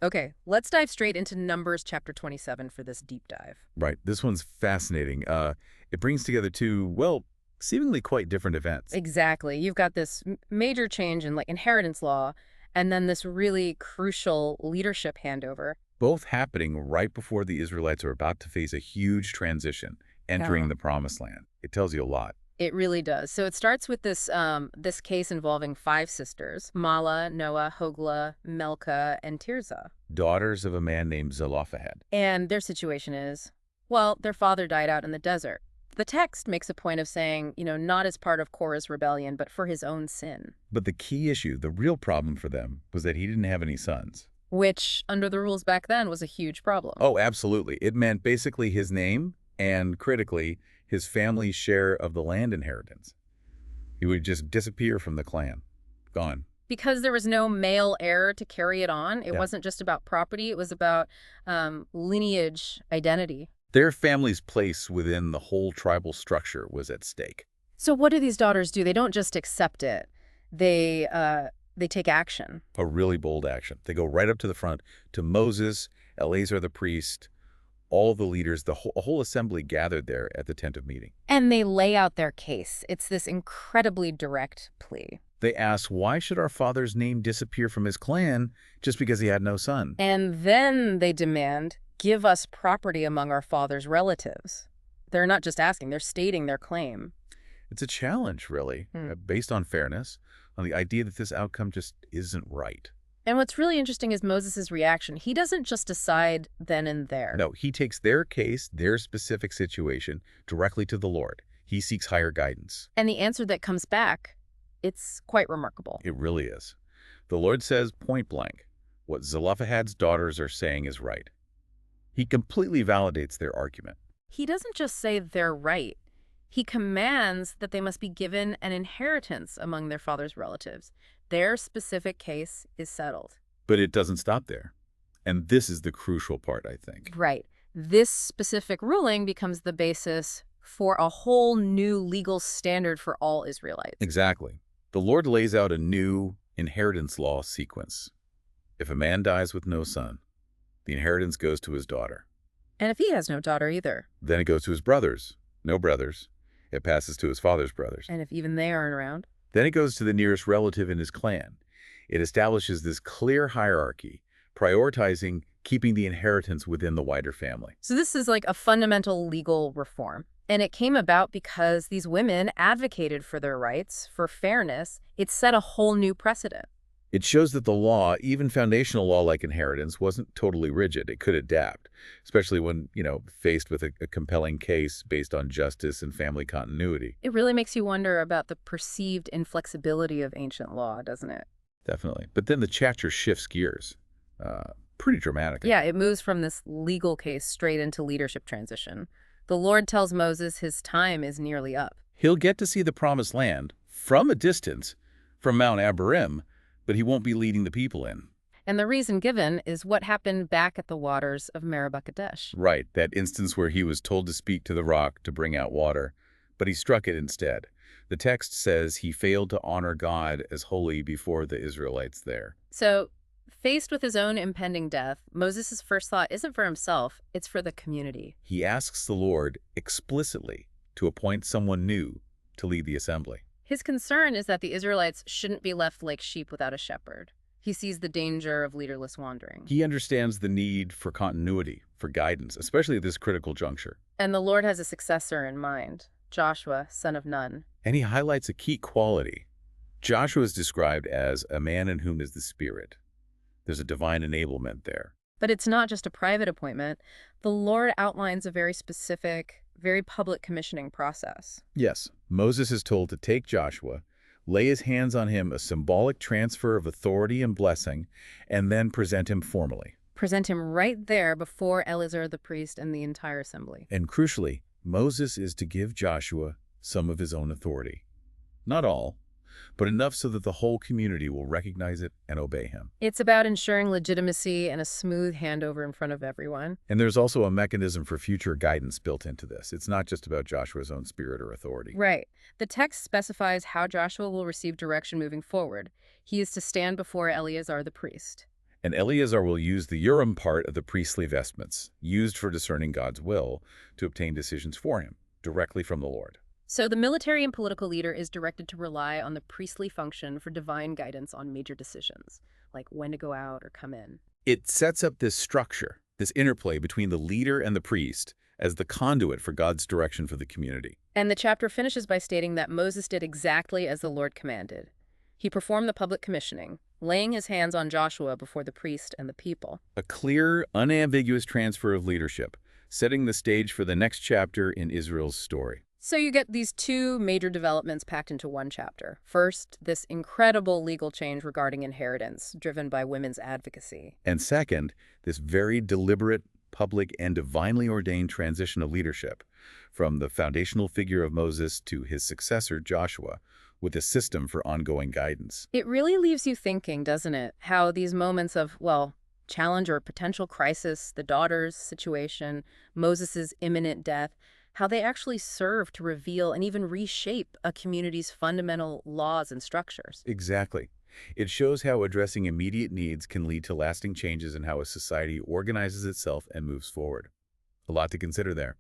Okay, let's dive straight into Numbers chapter 27 for this deep dive. Right. This one's fascinating. It brings together two, well, seemingly quite different events. Exactly. You've got this major change in like inheritance law, and then this really crucial leadership handover. Both happening right before the Israelites are about to face a huge transition, entering Yeah. the Promised Land. It tells you a lot. It really does. So it starts with this case involving five sisters: Mala, Noah, Hogla, Melka, and Tirzah. Daughters of a man named Zelophehad. And their situation is, well, their father died out in the desert. The text makes a point of saying, not as part of Korah's rebellion, but for his own sin, But the key issue, the real problem for them, was that he didn't have any sons. which, under the rules back then, was a huge problem. Oh, absolutely. It meant basically his name and, critically, his family's share of the land inheritance. He would just disappear from the clan. Gone. Because there was no male heir to carry it on, it Yeah. wasn't just about property, it was about lineage identity. Their family's place within the whole tribal structure was at stake. So what do these daughters do? They don't just accept it. They take action. A really bold action. They go right up to the front to Moses, Eleazar the priest, all the leaders, a whole assembly gathered there at the tent of meeting. And they lay out their case. It's this incredibly direct plea. They ask, why should our father's name disappear from his clan just because he had no son? And then they demand, give us property among our father's relatives. They're not just asking, they're stating their claim. It's a challenge, really, based on fairness, on the idea that this outcome just isn't right. And what's really interesting is Moses' reaction. He doesn't just decide then and there. No, he takes their case, their specific situation, directly to the Lord. He seeks higher guidance. And the answer that comes back, it's quite remarkable. It really is. The Lord says point blank, what Zelophehad's daughters are saying is right. He completely validates their argument. He doesn't just say they're right. He commands that they must be given an inheritance among their father's relatives. Their specific case is settled. But it doesn't stop there. And this is the crucial part, I think. Right. This specific ruling becomes the basis for a whole new legal standard for all Israelites. Exactly. The Lord lays out a new inheritance law sequence. If a man dies with no son, the inheritance goes to his daughter. And if he has no daughter either. Then it goes to his brothers. No brothers. It passes to his father's brothers. And if even they aren't around. Then it goes to the nearest relative in his clan. It establishes this clear hierarchy, prioritizing keeping the inheritance within the wider family. So this is like a fundamental legal reform. And it came about because these women advocated for their rights, for fairness. It set a whole new precedent. It shows that the law, even foundational law like inheritance, wasn't totally rigid. It could adapt, especially when, faced with a compelling case based on justice and family continuity. It really makes you wonder about the perceived inflexibility of ancient law, doesn't it? Definitely. But then the chapter shifts gears pretty dramatically. Yeah, it moves from this legal case straight into leadership transition. The Lord tells Moses his time is nearly up. He'll get to see the Promised Land from a distance, from Mount Abarim, but he won't be leading the people in. And the reason given is what happened back at the waters of Meribah Kadesh. Right, that instance where he was told to speak to the rock to bring out water, but he struck it instead. The text says he failed to honor God as holy before the Israelites there. So, faced with his own impending death, Moses' first thought isn't for himself, it's for the community. He asks the Lord explicitly to appoint someone new to lead the assembly. His concern is that the Israelites shouldn't be left like sheep without a shepherd. He sees the danger of leaderless wandering. He understands the need for continuity, for guidance, especially at this critical juncture. And the Lord has a successor in mind, Joshua, son of Nun. And he highlights a key quality. Joshua is described as a man in whom is the Spirit. There's a divine enablement there. But it's not just a private appointment. The Lord outlines a very specific, very public commissioning process. Yes, Moses is told to take Joshua, lay his hands on him, a symbolic transfer of authority and blessing, and then present him formally. Present him right there before Eleazar the priest and the entire assembly. And crucially, Moses is to give Joshua some of his own authority. Not all, but enough so that the whole community will recognize it and obey him. It's about ensuring legitimacy and a smooth handover in front of everyone. And there's also a mechanism for future guidance built into this. It's not just about Joshua's own spirit or authority. Right. The text specifies how Joshua will receive direction moving forward. He is to stand before Eleazar the priest. And Eleazar will use the Urim part of the priestly vestments, used for discerning God's will, to obtain decisions for him, directly from the Lord. So the military and political leader is directed to rely on the priestly function for divine guidance on major decisions, like when to go out or come in. It sets up this structure, this interplay between the leader and the priest, as the conduit for God's direction for the community. And the chapter finishes by stating that Moses did exactly as the Lord commanded. He performed the public commissioning, laying his hands on Joshua before the priest and the people. A clear, unambiguous transfer of leadership, setting the stage for the next chapter in Israel's story. So you get these two major developments packed into one chapter. First, this incredible legal change regarding inheritance, driven by women's advocacy. And second, this very deliberate, public, and divinely ordained transition of leadership, from the foundational figure of Moses to his successor, Joshua, with a system for ongoing guidance. It really leaves you thinking, doesn't it? How these moments of, well, challenge or potential crisis, the daughter's situation, Moses's imminent death, how they actually serve to reveal and even reshape a community's fundamental laws and structures. Exactly. It shows how addressing immediate needs can lead to lasting changes in how a society organizes itself and moves forward. A lot to consider there.